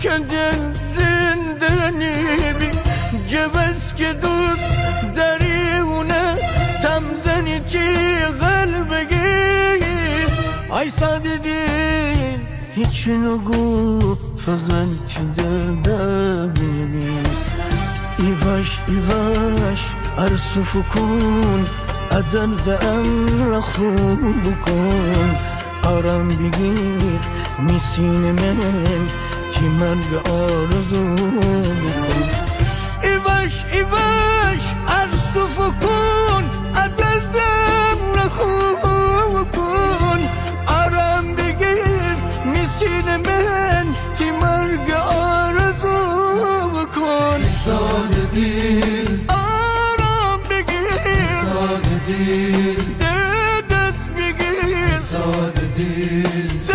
کندن زندانی بی جبس که دوست داری اونه تمزنی تی قلبگیز ای ساده دین هیچ نگو فقط تی دردمیز ایواش ارسو کن ادردم را خوب کن آرام بگیر میسین من تی مرگ آرزو بکن ایواش ارسو کن ادردم را خوب کن آرام بگیر میسین من تی مرگ آرزو بکن ساده دل آرام بگیر ساده دل دست بگیر ساده دل